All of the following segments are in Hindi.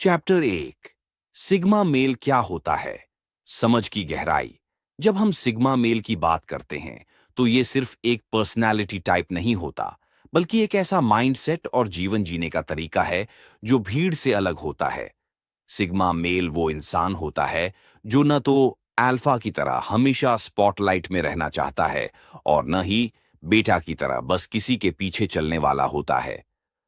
चैप्टर 1। सिग्मा मेल क्या होता है? समझ की गहराई। जब हम सिग्मा मेल की बात करते हैं तो ये सिर्फ एक पर्सनालिटी टाइप नहीं होता, बल्कि एक ऐसा माइंडसेट और जीवन जीने का तरीका है जो भीड़ से अलग होता है। सिग्मा मेल वो इंसान होता है जो न तो अल्फा की तरह हमेशा स्पॉटलाइट में रहना चाहता है और न ही बीटा की तरह बस किसी के पीछे चलने वाला होता है।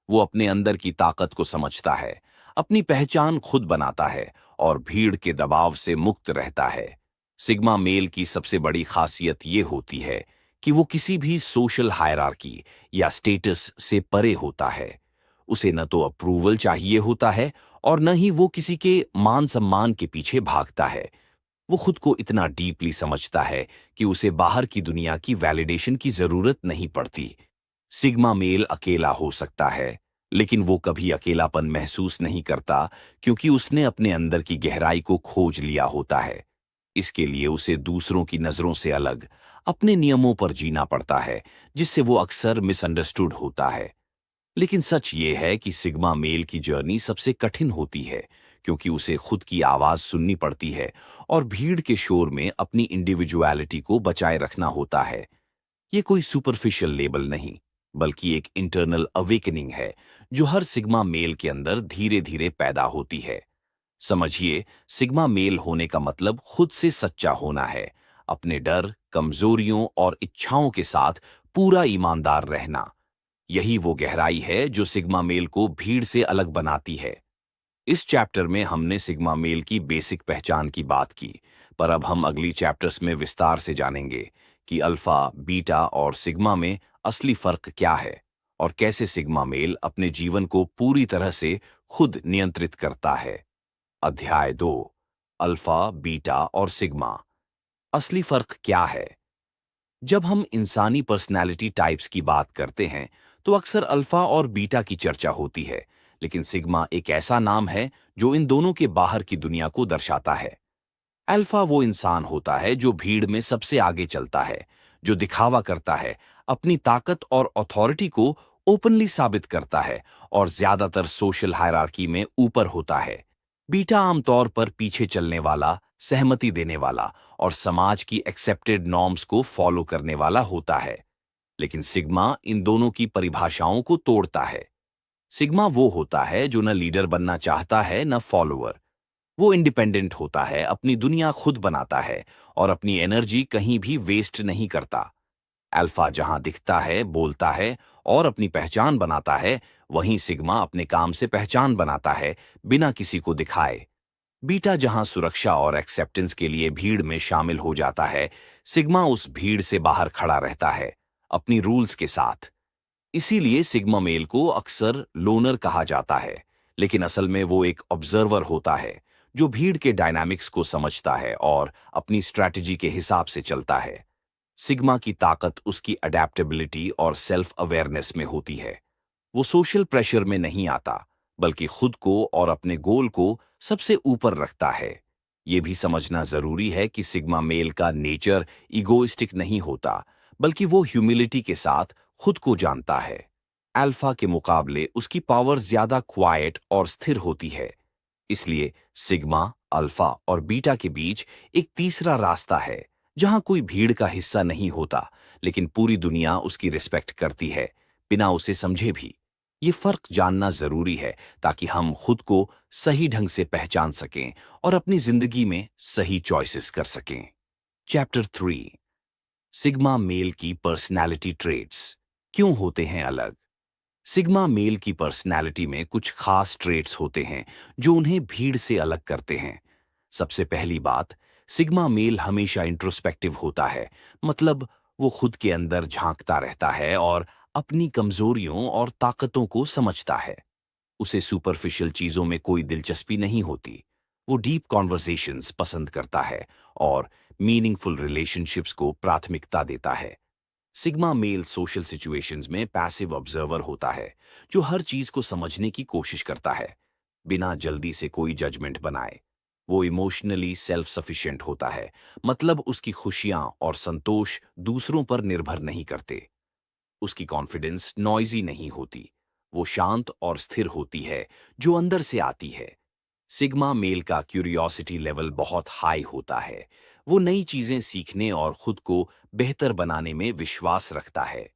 वो अपने अंदर की ताकत को समझता है, अपनी पहचान खुद बनाता है और भीड़ के दबाव से मुक्त रहता है। सिग्मा मेल की सबसे बड़ी खासियत ये होती है कि वो किसी भी सोशल हायरार्की या स्टेटस से परे होता है। उसे न तो अप्रूवल चाहिए होता है और न ही वो किसी के मान सम्मान के पीछे भागता है। वो खुद को इतना डीपली समझता है कि उसे बाहर की दुनिया की वैलिडेशन की जरूरत नहीं पड़ती। सिग्मा मेल अकेला हो सकता है, लेकिन वो कभी अकेलापन महसूस नहीं करता क्योंकि उसने अपने अंदर की गहराई को खोज लिया होता है। इसके लिए उसे दूसरों की नजरों से अलग अपने नियमों पर जीना पड़ता है, जिससे वो अक्सर मिसअंडरस्टूड होता है। लेकिन सच ये है कि सिग्मा मेल की जर्नी सबसे कठिन होती है क्योंकि उसे खुद की आवाज सुननी पड़ती है और भीड़ के शोर में अपनी इंडिविजुअलिटी को बचाए रखना होता है। ये कोई सुपरफिशियल लेबल नहीं, बल्कि एक इंटरनल अवेकनिंग है जो हर सिग्मा मेल के अंदर धीरे धीरे पैदा होती है। समझिए, सिग्मा मेल होने का मतलब खुद से सच्चा होना है, अपने डर, कमजोरियों और इच्छाओं के साथ पूरा ईमानदार रहना। यही वो गहराई है जो सिग्मा मेल को भीड़ से अलग बनाती है। इस चैप्टर में हमने सिग्मा मेल की बेसिक पहचान की बात की, पर अब हम अगली चैप्टर्स में विस्तार से जानेंगे कि अल्फा, बीटा और सिग्मा में असली फर्क क्या है और कैसे सिग्मा मेल अपने जीवन को पूरी तरह से खुद नियंत्रित करता है। अध्याय 2। अल्फा, बीटा और सिग्मा। असली फर्क क्या है? जब हम इंसानी पर्सनैलिटी टाइप्स की बात करते हैं तो अक्सर अल्फा और बीटा की चर्चा होती है, लेकिन सिग्मा एक ऐसा नाम है जो इन दोनों के बाहर की दुनिया को दर्शाता है। अल्फा वो इंसान होता है जो भीड़ में सबसे आगे चलता है, जो दिखावा करता है, अपनी ताकत और अथॉरिटी को ओपनली साबित करता है और ज्यादातर सोशल हायरार्की में ऊपर होता है। बीटा आमतौर पर पीछे चलने वाला, सहमति देने वाला और समाज की एक्सेप्टेड नॉर्म्स को फॉलो करने वाला होता है। लेकिन सिग्मा इन दोनों की परिभाषाओं को तोड़ता है। सिग्मा वो होता है जो न लीडर बनना चाहता है न फॉलोअर। वो इंडिपेंडेंट होता है, अपनी दुनिया खुद बनाता है और अपनी एनर्जी कहीं भी वेस्ट नहीं करता। अल्फा जहां दिखता है, बोलता है और अपनी पहचान बनाता है, वहीं सिग्मा अपने काम से पहचान बनाता है, बिना किसी को दिखाए। बीटा जहां सुरक्षा और एक्सेप्टेंस के लिए भीड़ में शामिल हो जाता है, सिग्मा उस भीड़ से बाहर खड़ा रहता है, अपनी रूल्स के साथ। इसीलिए सिग्मा मेल को अक्सर लोनर कहा जाता है, लेकिन असल में वो एक ऑब्जर्वर होता है जो भीड़ के डायनामिक्स को समझता है और अपनी स्ट्रैटेजी के हिसाब से चलता है। सिग्मा की ताकत उसकी अडेप्टेबिलिटी और सेल्फ अवेयरनेस में होती है। वो सोशल प्रेशर में नहीं आता, बल्कि खुद को और अपने गोल को सबसे ऊपर रखता है। ये भी समझना जरूरी है कि सिग्मा मेल का नेचर इगोइस्टिक नहीं होता, बल्कि वो ह्यूमिलिटी के साथ खुद को जानता है। अल्फा के मुकाबले उसकी पावर ज्यादा क्वाइट और स्थिर होती है। इसलिए सिग्मा, अल्फा और बीटा के बीच एक तीसरा रास्ता है, जहां कोई भीड़ का हिस्सा नहीं होता, लेकिन पूरी दुनिया उसकी रिस्पेक्ट करती है, बिना उसे समझे भी। ये फर्क जानना जरूरी है ताकि हम खुद को सही ढंग से पहचान सकें और अपनी जिंदगी में सही चॉइसेस कर सकें। चैप्टर 3। सिग्मा मेल की पर्सनैलिटी ट्रेट्स क्यों होते हैं अलग? सिग्मा मेल की पर्सनैलिटी में कुछ खास ट्रेट्स होते हैं जो उन्हें भीड़ से अलग करते हैं। सबसे पहली बात, सिग्मा मेल हमेशा इंट्रोस्पेक्टिव होता है, मतलब वो खुद के अंदर झांकता रहता है और अपनी कमजोरियों और ताकतों को समझता है। उसे सुपरफिशियल चीजों में कोई दिलचस्पी नहीं होती। वो डीप कॉन्वर्सेशंस पसंद करता है और मीनिंगफुल रिलेशनशिप्स को प्राथमिकता देता है। सिग्मा मेल सोशल सिचुएशंस में पैसिव ऑब्जर्वर होता है, जो हर चीज को समझने की कोशिश करता है, बिना जल्दी से कोई जजमेंट बनाए। वो इमोशनली सेल्फ सफिशिएंट होता है, मतलब उसकी खुशियां और संतोष दूसरों पर निर्भर नहीं करते। उसकी कॉन्फिडेंस नॉइजी नहीं होती, वो शांत और स्थिर होती है, जो अंदर से आती है। सिग्मा मेल का क्यूरियोसिटी लेवल बहुत हाई होता है। वो नई चीजें सीखने और खुद को बेहतर बनाने में विश्वास रखता है।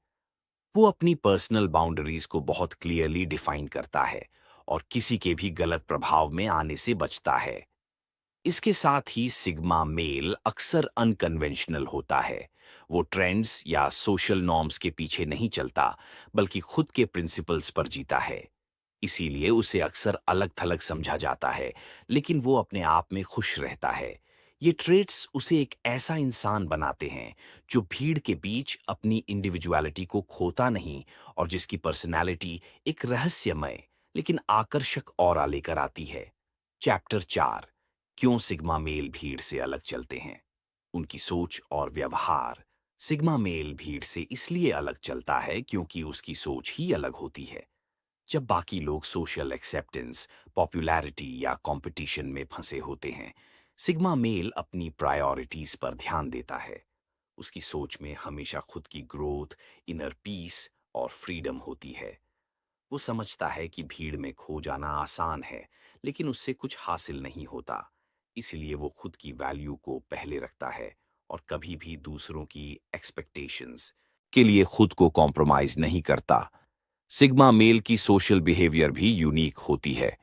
वो अपनी पर्सनल बाउंड्रीज को बहुत क्लियरली डिफाइन करता है और किसी के भी गलत प्रभाव में आने से बचता है। इसके साथ ही सिग्मा मेल अक्सर अनकन्वेंशनल होता है। वो ट्रेंड्स या सोशल नॉर्म्स के पीछे नहीं चलता, बल्कि खुद के प्रिंसिपल्स पर जीता है। इसीलिए उसे अक्सर अलग थलग समझा जाता है, लेकिन वो अपने आप में खुश रहता है। ये ट्रेट्स उसे एक ऐसा इंसान बनाते हैं जो भीड़ के बीच अपनी इंडिविजुअलिटी को खोता नहीं और जिसकी पर्सनैलिटी एक रहस्यमय लेकिन आकर्षक ऑरा लेकर आती है। चैप्टर 4, क्यों सिग्मा मेल भीड़ से अलग चलते हैं। उनकी सोच और व्यवहार। सिग्मा मेल भीड़ से इसलिए अलग चलता है क्योंकि उसकी सोच ही अलग होती है। जब बाकी लोग सोशल एक्सेप्टेंस, पॉपुलैरिटी या कंपटीशन में फंसे होते हैं, सिग्मा मेल अपनी प्रायोरिटीज पर ध्यान देता है। उसकी सोच में हमेशा खुद की ग्रोथ, इनर पीस और फ्रीडम होती है। वो समझता है कि भीड़ में खो जाना आसान है, लेकिन उससे कुछ हासिल नहीं होता। इसलिए वो खुद की वैल्यू को पहले रखता है और कभी भी दूसरों की एक्सपेक्टेशंस के लिए खुद को कॉम्प्रोमाइज नहीं करता। सिग्मा मेल की सोशल बिहेवियर भी यूनिक होती है।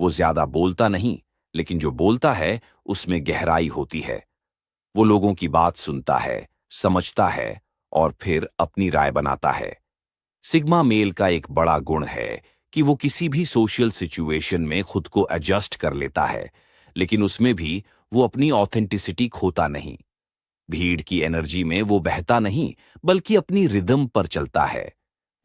वो ज्यादा बोलता नहीं, लेकिन जो बोलता है उसमें गहराई होती है। वो लोगों की बात सुनता है, समझता है और फिर अपनी राय बनाता है। सिग्मा मेल का एक बड़ा गुण है कि वो किसी भी सोशल सिचुएशन में खुद को एडजस्ट कर लेता है, लेकिन उसमें भी वो अपनी ऑथेंटिसिटी खोता नहीं। भीड़ की एनर्जी में वो बहता नहीं, बल्कि अपनी रिदम पर चलता है।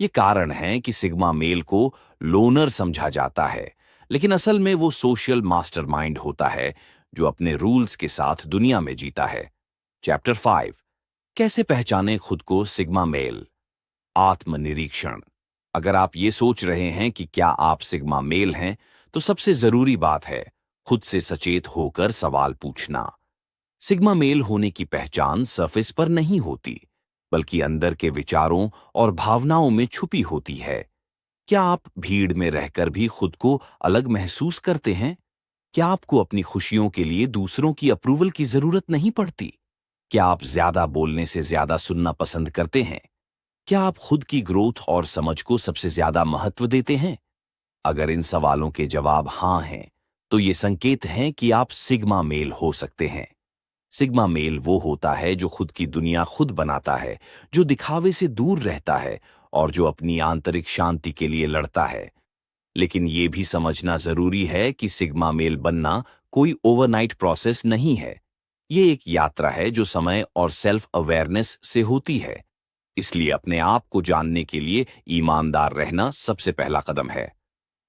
ये कारण है कि सिग्मा मेल को लोनर समझा जाता है, लेकिन असल में वो सोशल मास्टरमाइंड होता है जो अपने रूल्स के साथ दुनिया में जीता है। चैप्टर 5, कैसे पहचाने खुद को सिग्मा मेल। आत्मनिरीक्षण। अगर आप ये सोच रहे हैं कि क्या आप सिग्मा मेल हैं, तो सबसे जरूरी बात है खुद से सचेत होकर सवाल पूछना। सिग्मा मेल होने की पहचान सरफेस पर नहीं होती, बल्कि अंदर के विचारों और भावनाओं में छुपी होती है। क्या आप भीड़ में रहकर भी खुद को अलग महसूस करते हैं? क्या आपको अपनी खुशियों के लिए दूसरों की अप्रूवल की जरूरत नहीं पड़ती? क्या आप ज्यादा बोलने से ज्यादा सुनना पसंद करते हैं? क्या आप खुद की ग्रोथ और समझ को सबसे ज्यादा महत्व देते हैं? अगर इन सवालों के जवाब हाँ हैं, तो ये संकेत हैं कि आप सिग्मा मेल हो सकते हैं। सिग्मा मेल वो होता है जो खुद की दुनिया खुद बनाता है, जो दिखावे से दूर रहता है और जो अपनी आंतरिक शांति के लिए लड़ता है। लेकिन ये भी समझना जरूरी है कि सिग्मा मेल बनना कोई ओवरनाइट प्रोसेस नहीं है। ये एक यात्रा है जो समय और सेल्फ अवेयरनेस से होती है। इसलिए अपने आप को जानने के लिए ईमानदार रहना सबसे पहला कदम है।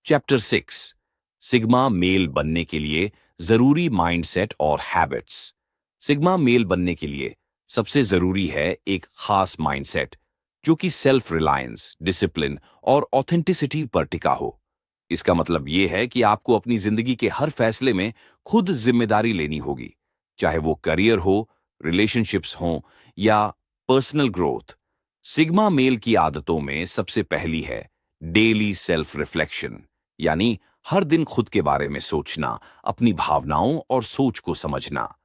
चैप्टर 6, सिग्मा मेल बनने के लिए जरूरी माइंडसेट और हैबिट्स। सिग्मा मेल बनने के लिए सबसे जरूरी है एक खास माइंडसेट जो कि सेल्फ रिलायंस, डिसिप्लिन और ऑथेंटिसिटी पर टिका हो। इसका मतलब यह है कि आपको अपनी जिंदगी के हर फैसले में खुद जिम्मेदारी लेनी होगी, चाहे वो करियर हो, रिलेशनशिप्स हो या पर्सनल ग्रोथ। सिग्मा मेल की आदतों में सबसे पहली है डेली सेल्फ रिफ्लेक्शन, यानी हर दिन खुद के बारे में सोचना, अपनी भावनाओं और सोच को समझना।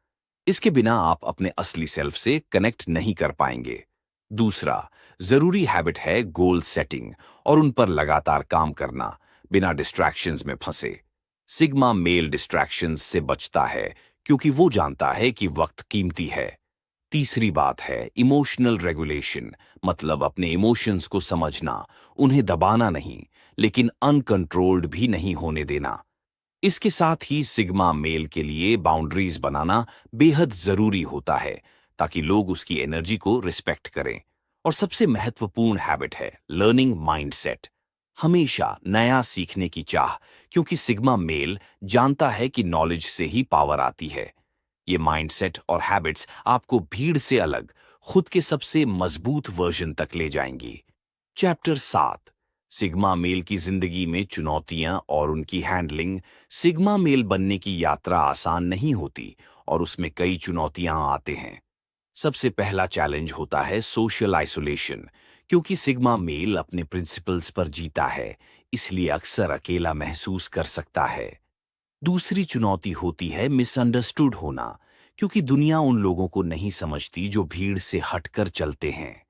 इसके बिना आप अपने असली सेल्फ से कनेक्ट नहीं कर पाएंगे। दूसरा जरूरी हैबिट है गोल सेटिंग और उन पर लगातार काम करना, बिना डिस्ट्रैक्शंस में फंसे। सिग्मा मेल डिस्ट्रैक्शंस से बचता है क्योंकि वो जानता है कि वक्त कीमती है। तीसरी बात है इमोशनल रेगुलेशन, मतलब अपने इमोशंस को समझना, उन्हें दबाना नहीं, लेकिन अनकंट्रोल्ड भी नहीं होने देना। इसके साथ ही सिग्मा मेल के लिए बाउंड्रीज बनाना बेहद जरूरी होता है, ताकि लोग उसकी एनर्जी को रिस्पेक्ट करें। और सबसे महत्वपूर्ण हैबिट है लर्निंग माइंडसेट, हमेशा नया सीखने की चाह, क्योंकि सिग्मा मेल जानता है कि नॉलेज से ही पावर आती है। ये माइंडसेट और हैबिट्स आपको भीड़ से अलग खुद के सबसे मजबूत वर्जन तक ले जाएंगी। चैप्टर 7, सिग्मा मेल की जिंदगी में चुनौतियां और उनकी हैंडलिंग। सिग्मा मेल बनने की यात्रा आसान नहीं होती और उसमें कई चुनौतियां आते हैं। सबसे पहला चैलेंज होता है सोशल आइसोलेशन, क्योंकि सिग्मा मेल अपने प्रिंसिपल्स पर जीता है, इसलिए अक्सर अकेला महसूस कर सकता है। दूसरी चुनौती होती है मिसअंडरस्टूड होना, क्योंकि दुनिया उन लोगों को नहीं समझती जो भीड़ से हटकर चलते हैं।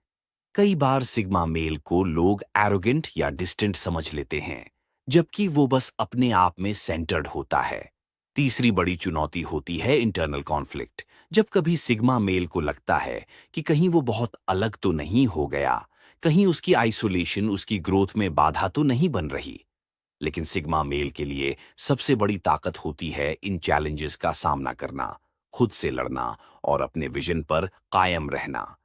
कई बार सिग्मा मेल को लोग एरोगेंट या डिस्टेंट समझ लेते हैं, जबकि वो बस अपने आप में सेंटर्ड होता है। तीसरी बड़ी चुनौती होती है इंटरनल कॉन्फ्लिक्ट। जब कभी सिग्मा मेल को लगता है कि कहीं वो बहुत अलग तो नहीं हो गया, कहीं उसकी आइसोलेशन उसकी ग्रोथ में बाधा तो नहीं बन रही। लेकिन सिग्मा मेल के लिए सबसे बड़ी ताकत होती है इन चैलेंजेस का सामना करना, खुद से लड़ना और अपने विजन पर कायम रहना।